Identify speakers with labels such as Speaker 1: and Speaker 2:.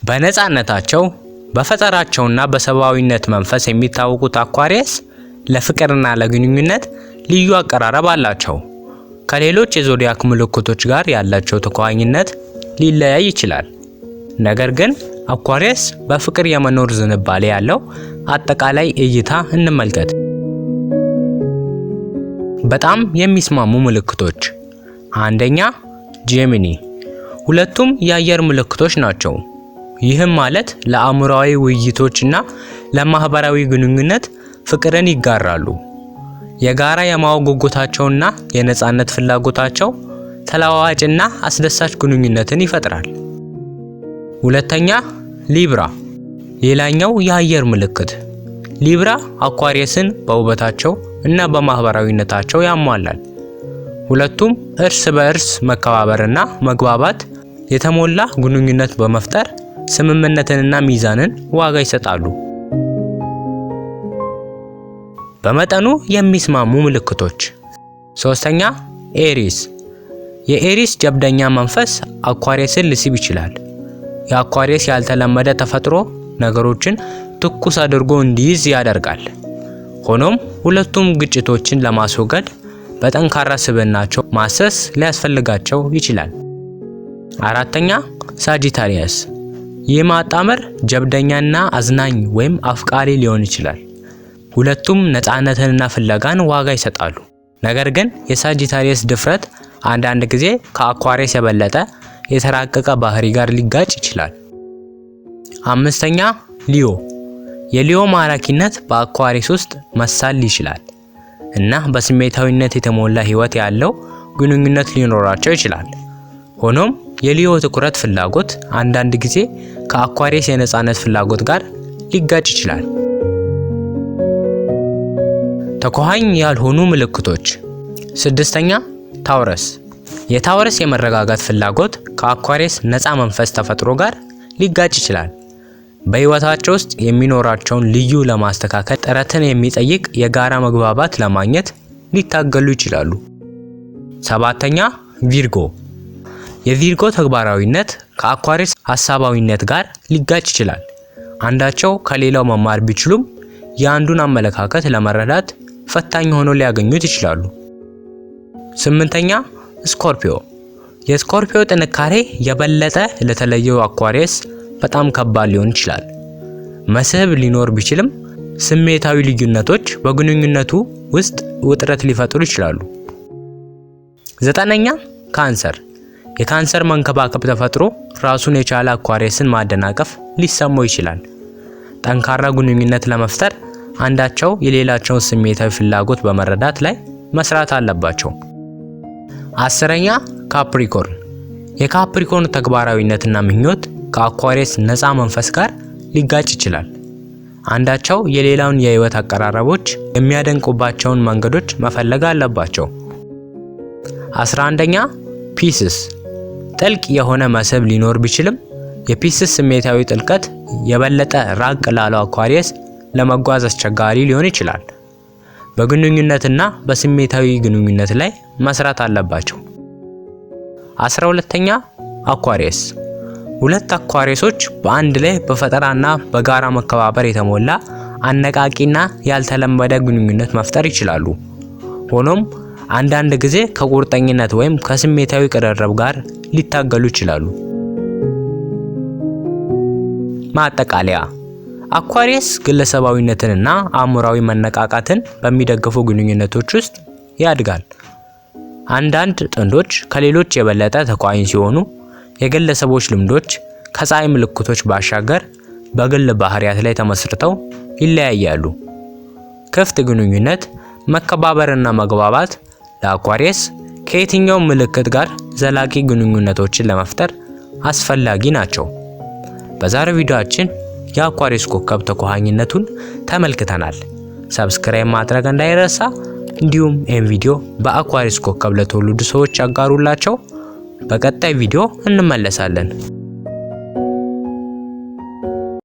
Speaker 1: በነፃነታቸው በፈጠራቸውና በሰብአዊነት መንፈስ የሚታወቁት አኳሪየስ ለፍቅርና ለግንኙነት ልዩ አቀራረብ አላቸው። ከሌሎች የዞዲያክ ምልክቶች ጋር ያላቸው ተቆራኝነት ሊለያይ ይችላል። ነገር ግን አኳሪየስ በፍቅር የመኖር ዝንባሌ ያለው አጠቃላይ እይታ እንመልከት። በጣም የሚስማሙ ምልክቶች። አንደኛ ጄሚኒ። ሁለቱም የአየር ምልክቶች ናቸው። ይህም ማለት ለአእምሮአዊ ውይይቶችና ለማህበራዊ ግንኙነት ፍቅርን ይጋራሉ። የጋራ የማወቅ ጉጉታቸውና የነፃነት ፍላጎታቸው ተለዋዋጭና አስደሳች ግንኙነትን ይፈጥራል። ሁለተኛ ሊብራ። ሌላኛው የአየር ምልክት። ሊብራ አኳሪየስን በውበታቸው እና በማህበራዊነታቸው ያሟላል። ሁለቱም እርስ በእርስ መከባበርና መግባባት የተሞላ ግንኙነት በመፍጠር ስምምነትንና ሚዛንን ዋጋ ይሰጣሉ። በመጠኑ የሚስማሙ ምልክቶች። ሶስተኛ ኤሪስ። የኤሪስ ጀብደኛ መንፈስ አኳሪየስን ሊስብ ይችላል። የአኳሪየስ ያልተለመደ ተፈጥሮ ነገሮችን ትኩስ አድርጎ እንዲይዝ ያደርጋል። ሆኖም ሁለቱም ግጭቶችን ለማስወገድ በጠንካራ ስብዕናቸው ማሰስ ሊያስፈልጋቸው ይችላል። አራተኛ ሳጂታሪየስ። ይህ ማጣመር ጀብደኛና አዝናኝ ወይም አፍቃሪ ሊሆን ይችላል። ሁለቱም ነፃነትንና ፍለጋን ዋጋ ይሰጣሉ። ነገር ግን የሳጂታሪየስ ድፍረት አንዳንድ ጊዜ ከአኳሪየስ የበለጠ የተራቀቀ ባህሪ ጋር ሊጋጭ ይችላል። አምስተኛ ሊዮ። የሊዮ ማራኪነት በአኳሪየስ ውስጥ መሳል ይችላል እና በስሜታዊነት የተሞላ ህይወት ያለው ግንኙነት ሊኖራቸው ይችላል። ሆኖም የሊዮ ትኩረት ፍላጎት አንዳንድ ጊዜ ከአኳሪየስ የነፃነት ፍላጎት ጋር ሊጋጭ ይችላል። ተቆራኝ ያልሆኑ ምልክቶች። ስድስተኛ ታውረስ። የታውረስ የመረጋጋት ፍላጎት ከአኳሪየስ ነፃ መንፈስ ተፈጥሮ ጋር ሊጋጭ ይችላል። በህይወታቸው ውስጥ የሚኖራቸውን ልዩ ለማስተካከል ጥረትን የሚጠይቅ የጋራ መግባባት ለማግኘት ሊታገሉ ይችላሉ። ሰባተኛ ቪርጎ። የቪርጎ ተግባራዊነት ከአኳሪየስ ሐሳባዊነት ጋር ሊጋጭ ይችላል። አንዳቸው ከሌላው መማር ቢችሉም የአንዱን አመለካከት ለመረዳት ፈታኝ ሆኖ ሊያገኙት ይችላሉ። ስምንተኛ ስኮርፒዮ። የስኮርፒዮ ጥንካሬ የበለጠ ለተለየው አኳሪየስ በጣም ከባድ ሊሆን ይችላል። መስህብ ሊኖር ቢችልም ስሜታዊ ልዩነቶች በግንኙነቱ ውስጥ ውጥረት ሊፈጥሩ ይችላሉ። ዘጠነኛ ካንሰር። የካንሰር መንከባከብ ተፈጥሮ ራሱን የቻለ አኳሪየስን ማደናቀፍ ሊሰማው ይችላል። ጠንካራ ግንኙነት ለመፍጠር አንዳቸው የሌላቸውን ስሜታዊ ፍላጎት በመረዳት ላይ መስራት አለባቸው። አስረኛ ካፕሪኮርን። የካፕሪኮርን ተግባራዊነትና ምኞት ከአኳሪየስ ነፃ መንፈስ ጋር ሊጋጭ ይችላል። አንዳቸው የሌላውን የህይወት አቀራረቦች የሚያደንቁባቸውን መንገዶች መፈለግ አለባቸው። 11ኛ ፒስስ። ጥልቅ የሆነ መስህብ ሊኖር ቢችልም የፒስስ ስሜታዊ ጥልቀት የበለጠ ራቅ ላለው አኳሪየስ ለመጓዝ አስቸጋሪ ሊሆን ይችላል። በግንኙነትና በስሜታዊ ግንኙነት ላይ መስራት አለባቸው። 12ኛ አኳሪየስ። ሁለት አኳሪየሶች በአንድ ላይ በፈጠራና በጋራ መከባበር የተሞላ አነቃቂና ያልተለመደ ግንኙነት መፍጠር ይችላሉ። ሆኖም አንዳንድ ጊዜ ከቁርጠኝነት ወይም ከስሜታዊ ቅርርብ ጋር ሊታገሉ ይችላሉ። ማጠቃለያ፣ አኳሪየስ ግለሰባዊነትንና አእምሯዊ መነቃቃትን በሚደግፉ ግንኙነቶች ውስጥ ያድጋል። አንዳንድ ጥንዶች ከሌሎች የበለጠ ተቆራኝ ሲሆኑ የግለሰቦች ልምዶች ከፀሐይ ምልክቶች ባሻገር በግል ባህሪያት ላይ ተመስርተው ይለያያሉ። ክፍት ግንኙነት፣ መከባበርና መግባባት ለአኳሪየስ ከየትኛው ምልክት ጋር ዘላቂ ግንኙነቶችን ለመፍጠር አስፈላጊ ናቸው። በዛሬው ቪዲዮአችን የአኳሪየስ ኮከብ ተቆራኝነቱን ተመልክተናል። ሰብስክራይብ ማድረግ እንዳይረሳ፣ እንዲሁም ይህን ቪዲዮ በአኳሪየስ ኮከብ ለተወለዱ ሰዎች ያጋሩላቸው። በቀጣይ ቪዲዮ እንመለሳለን።